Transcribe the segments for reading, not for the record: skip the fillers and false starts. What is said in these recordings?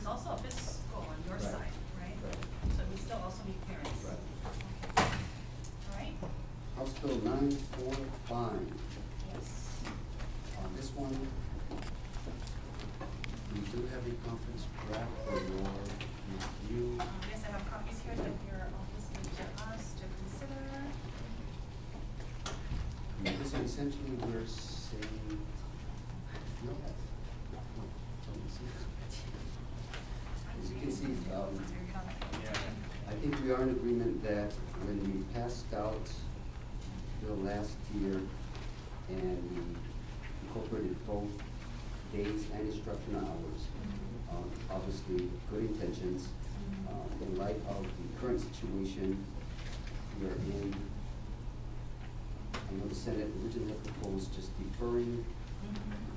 also a fiscal on your Right. side, right? Right. So it would still also meet parents. Right. Okay. All right? House Bill 945. Yes. On this one, we do have a conference draft for your review. Yes, I have copies here that your office gave to us to consider. This one essentially we're saying, no, don't see it. As you can see, I think we are in agreement that when we passed out the last year and we incorporated both days and instructional hours, obviously good intentions, in light of the current situation we are in. I know the Senate originally had proposed just deferring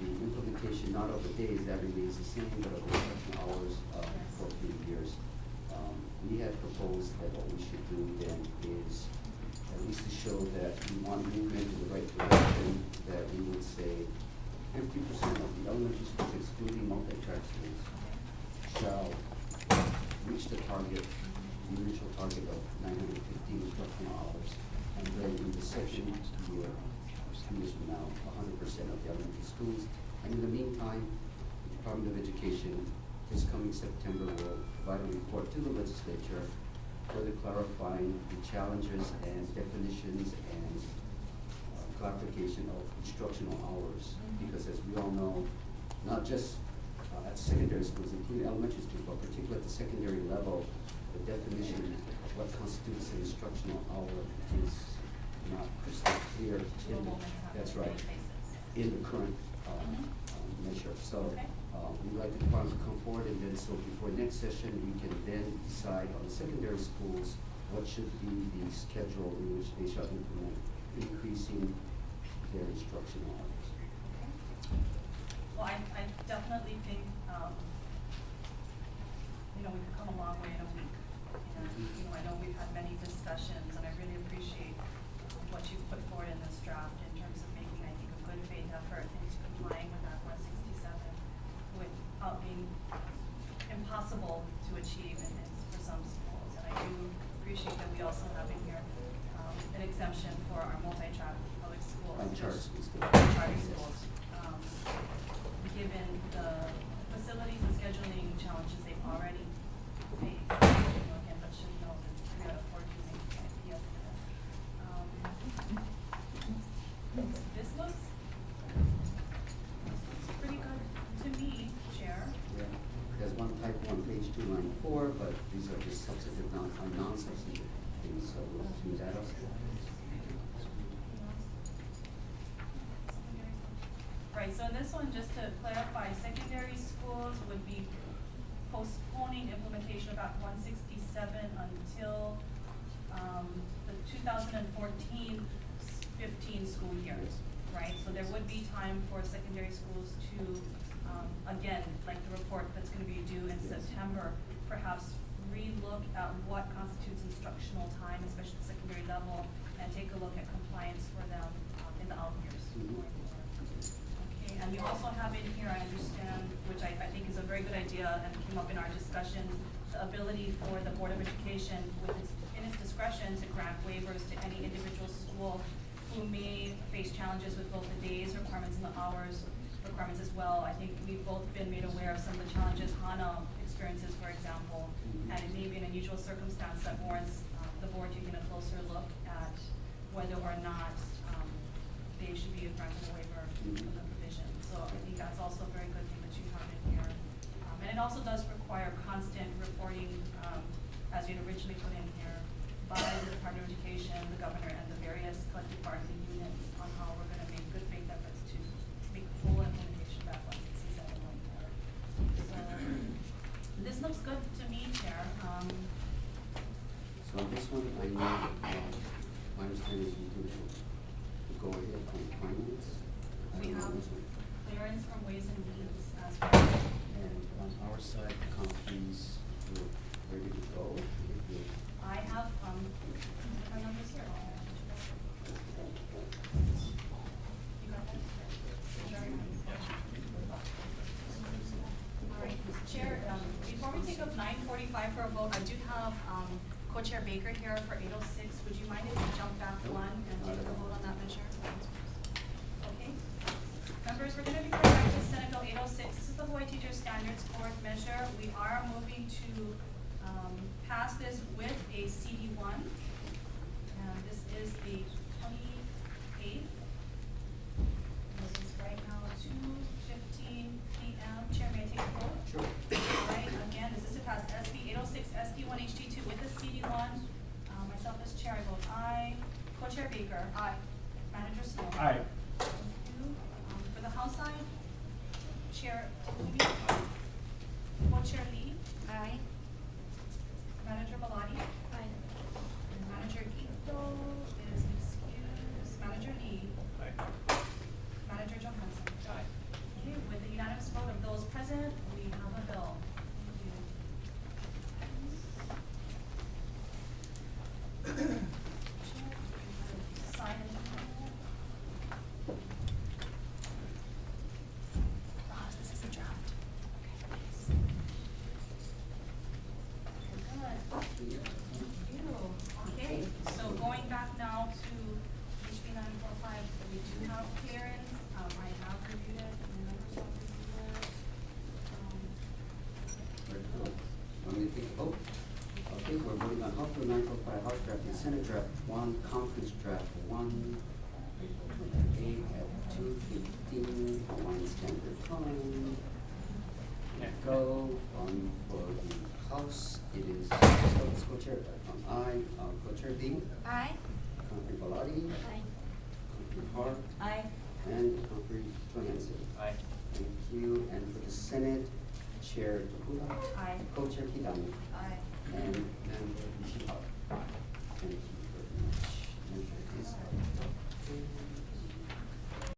the implementation, not of the days, that remains the same, but of the instructional hours for a few years. We had proposed that what we should do then is, at least to show that we want movement in the right direction, that we would say 50% of the elementary schools, excluding multi-track schools, shall reach the target, the initial target of 915 instructional hours. And then in the second year, 2 years from now, 100% of the elementary schools. And in the meantime, the Department of Education this coming September will provide a report to the legislature further clarifying the challenges and definitions and clarification of instructional hours. Because as we all know, not just at secondary schools, including elementary schools, but particularly at the secondary level, the definition of what constitutes an instructional hour is not crystal clear. That's right, in the current measure. So we'd like the department to come forward, and then so before next session, we can then decide on the secondary schools what should be the schedule in which they shall implement increasing their instructional hours. Well, I definitely think, we could come a long way in a week. And, I know we've had many discussions, and I really appreciate what you've put forward in this draft in terms of making, I think, a good faith effort into complying with that 167 without being impossible to achieve for some schools. And I do appreciate that we also have in here an exemption for our multi-track public schools. Charter schools. Charter schools. Given the facilities and scheduling challenges they've already faced, again, but should know that 3 out of 14 can't be up to this. This looks pretty good to me, Chair. Yeah, there's one typo on page 2, line 4, but these are just substantive, non-substantive things, so we'll do that up. Right, so in this one, just to clarify, secondary schools would be postponing implementation of Act 167 until the 2014-15 school year, right? So there would be time for secondary schools to, again, like the report that's going to be due in September, perhaps re-look at what constitutes instructional time, especially at the secondary level, and take a look at compliance for them in the out years. And you also have in here, I understand, which I think is a very good idea and came up in our discussions, the ability for the Board of Education in its discretion to grant waivers to any individual school who may face challenges with both the days requirements and the hours requirements as well. I think we've both been made aware of some of the challenges HANA experiences, for example, and it may be an unusual circumstance that warrants the board taking a closer look at whether or not they should be granted a waiver of the provision. So I think that's also a very good thing that you have in here. And it also does require constant reporting, as we had originally put in here, by the Department of Education, the governor, and the various collective bargaining units on how we're going to make good faith efforts to make full implementation of that 167 going forward. So this looks good to me, Chair. So on this one, I know, my understanding is we do go ahead on finance. We have clearance from Ways and Means as well. And on our side, the conference, we're ready to go. I have my numbers here. You got that? All right, Chair, before we take up 9:45 for a vote, I do have, Co-Chair Baker here for 806. Would you mind if you jump back one and take the vote on that measure? Okay. Members, we're gonna be going back to Senate Bill 806. This is the Hawaii Teacher Standards Board measure. We are moving to, pass this with a CD1. And this is the 28th. This is right now 2:15 p.m. Chair, may I take a vote? Sure. All right, again, this is to pass SB 806, SD1, HD2 with the CD1. Myself as chair, I vote aye. Co-Chair Baker. Aye. Manager Snow. Aye. Thank you. For the House side, Chair Takumi. Co-Chair Lee. Aye. Manager Malati. Aye. And Manager Ito is excused. Manager Lee. Aye. Manager Johansson. Aye. Okay, with the unanimous vote of those present, we have a bill. Thank you. Sign it. Ross, this is a draft. Okay. Good. Okay, so going back now to HB 945, we do have clearance. I have reviewed it, and the members have reviewed it. Very good. Want me to take a vote? Okay, we're voting on House Bill 945, House Draft and Senate Draft 1, Conference Draft 1, April 28 at 2:15, Hawaiian Standard Time. Go on for the House, it is, so let's co-chair, aye, co-chair Lee, Aye. Humphrey Baladi, Aye. Humphrey Hart, Aye. and Humphrey Johansson. Aye. Thank you, and for the Senate, Chair Takula. Aye. Co-chair Kidami. Aye. And Member Ishihara.